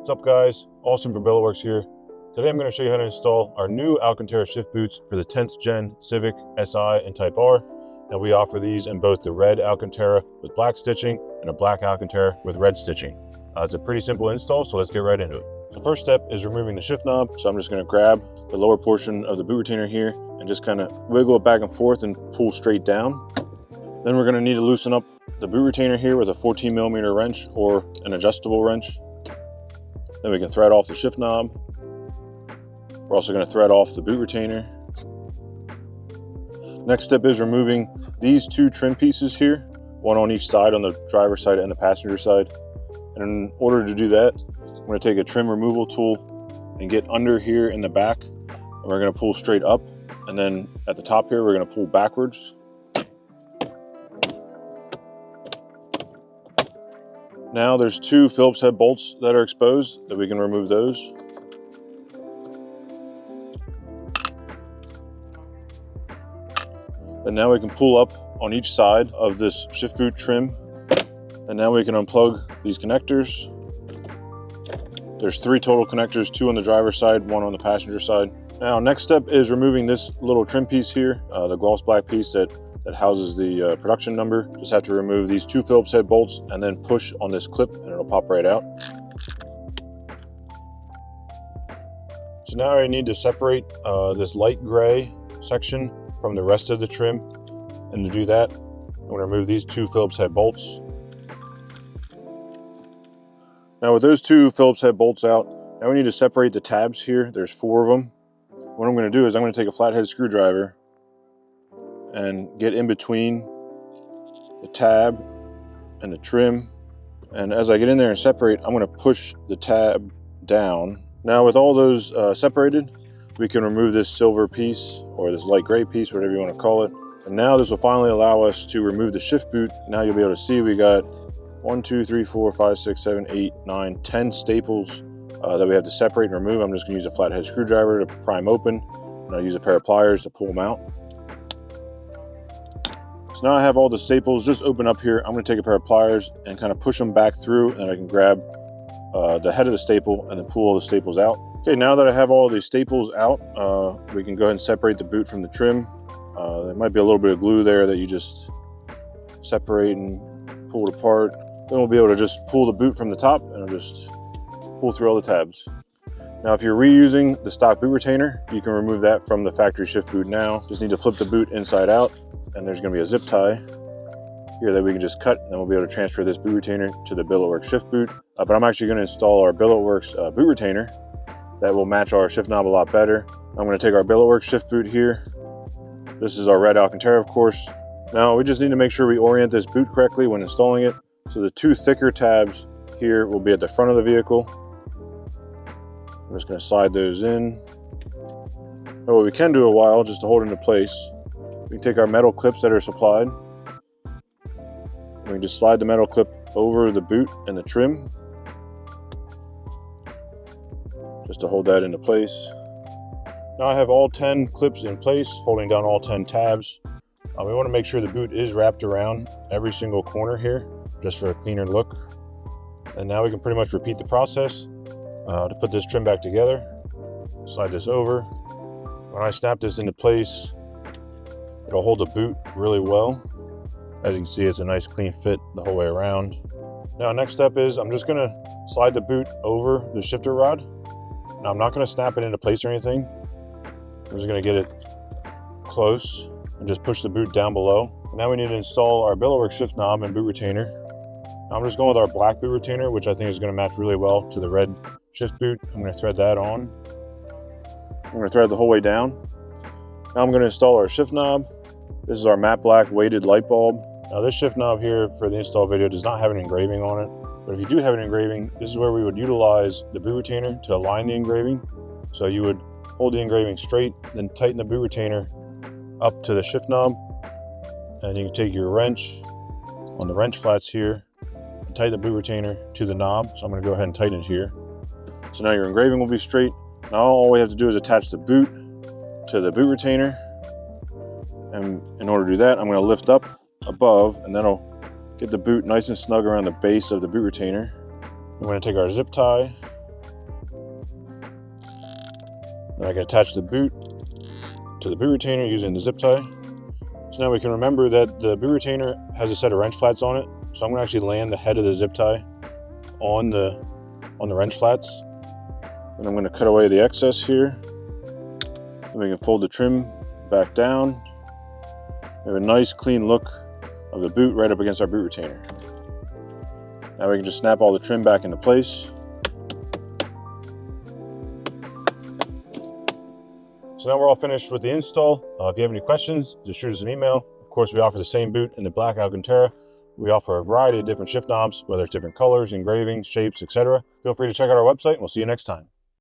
What's up guys, Austin from Billetworkz here. Today I'm going to show you how to install our new Alcantara Shift Boots for the 10th Gen Civic Si and Type R. Now we offer these in both the red Alcantara with black stitching and a black Alcantara with red stitching. It's a pretty simple install, so let's get right into it. The first step is removing the shift knob. So I'm just going to grab the lower portion of the boot retainer here and just kind of wiggle it back and forth and pull straight down. Then we're going to need to loosen up the boot retainer here with a 14mm wrench or an adjustable wrench. Then we can thread off the shift knob. We're also going to thread off the boot retainer. Next step is removing these two trim pieces here, one on each side, on the driver's side and the passenger side. And in order to do that, I'm going to take a trim removal tool and get under here in the back, and we're going to pull straight up, and then at the top here we're going to pull backwards. Now there's two Phillips head bolts that are exposed that we can remove those. And now we can pull up on each side of this shift boot trim. And now we can unplug these connectors. There's three total connectors, two on the driver's side, one on the passenger side. Now next step is removing this little trim piece here, the gloss black piece that houses the production number. Just have to remove these two Phillips head bolts and then push on this clip and it'll pop right out. So now I need to separate this light gray section from the rest of the trim. And to do that, I'm going to remove these two Phillips head bolts. Now with those two Phillips head bolts out, now we need to separate the tabs here. There's four of them. What I'm going to do is I'm going to take a flathead screwdriver and get in between the tab and the trim. And as I get in there and separate, I'm going to push the tab down. Now with all those separated, we can remove this silver piece or this light gray piece, whatever you want to call it. And now this will finally allow us to remove the shift boot. Now you'll be able to see we got 1, 2, 3, 4, 5, 6, 7, 8, 9, 10 staples that we have to separate and remove. I'm just going to use a flathead screwdriver to pry open, and I'll use a pair of pliers to pull them out. So now I have all the staples just open up here. I'm going to take a pair of pliers and kind of push them back through, and I can grab the head of the staple and then pull all the staples out. Okay, now that I have all these staples out, we can go ahead and separate the boot from the trim. There might be a little bit of glue there that you just separate and pull it apart. Then we'll be able to just pull the boot from the top and it'll just pull through all the tabs. Now if you're reusing the stock boot retainer, you can remove that from the factory shift boot now. Just need to flip the boot inside out, and there's going to be a zip tie here that we can just cut, and then we'll be able to transfer this boot retainer to the Billetworkz shift boot. But I'm actually going to install our Billetworkz boot retainer that will match our shift knob a lot better. I'm going to take our Billetworkz shift boot here. This is our red Alcantara, of course. Now we just need to make sure we orient this boot correctly when installing it. So the two thicker tabs here will be at the front of the vehicle. I'm just going to slide those in. Now what we can do a while just to hold it into place, we can take our metal clips that are supplied. We can just slide the metal clip over the boot and the trim, just to hold that into place. Now I have all 10 clips in place, holding down all 10 tabs. We want to make sure the boot is wrapped around every single corner here, just for a cleaner look. And now we can pretty much repeat the process to put this trim back together. Slide this over. When I snap this into place, it'll hold the boot really well. As you can see, it's a nice clean fit the whole way around. Now next step is I'm just going to slide the boot over the shifter rod. Now I'm not going to snap it into place or anything. I'm just going to get it close and just push the boot down below. Now we need to install our Billetworkz shift knob and boot retainer. I'm just going with our black boot retainer, which I think is going to match really well to the red shift boot. I'm going to thread that on. I'm going to thread the whole way down. Now I'm going to install our shift knob. This is our matte black weighted light bulb. Now this shift knob here for the install video does not have an engraving on it, but if you do have an engraving, this is where we would utilize the boot retainer to align the engraving. So you would hold the engraving straight, then tighten the boot retainer up to the shift knob, and you can take your wrench on the wrench flats here and tighten the boot retainer to the knob. So I'm going to go ahead and tighten it here. So now your engraving will be straight. Now all we have to do is attach the boot to the boot retainer, and in order to do that, I'm going to lift up above, and that'll get the boot nice and snug around the base of the boot retainer. I'm going to take our zip tie Then I can attach the boot to the boot retainer using the zip tie. So now we can remember that the boot retainer has a set of wrench flats on it. So I'm going to actually land the head of the zip tie on the wrench flats. Then I'm going to cut away the excess here. Then we can fold the trim back down. We have a nice clean look of the boot right up against our boot retainer. Now we can just snap all the trim back into place. So now we're all finished with the install. If you have any questions, just shoot us an email. Of course, we offer the same boot in the black Alcantara. We offer a variety of different shift knobs, whether it's different colors, engravings, shapes, etc. Feel free to check out our website, and we'll see you next time.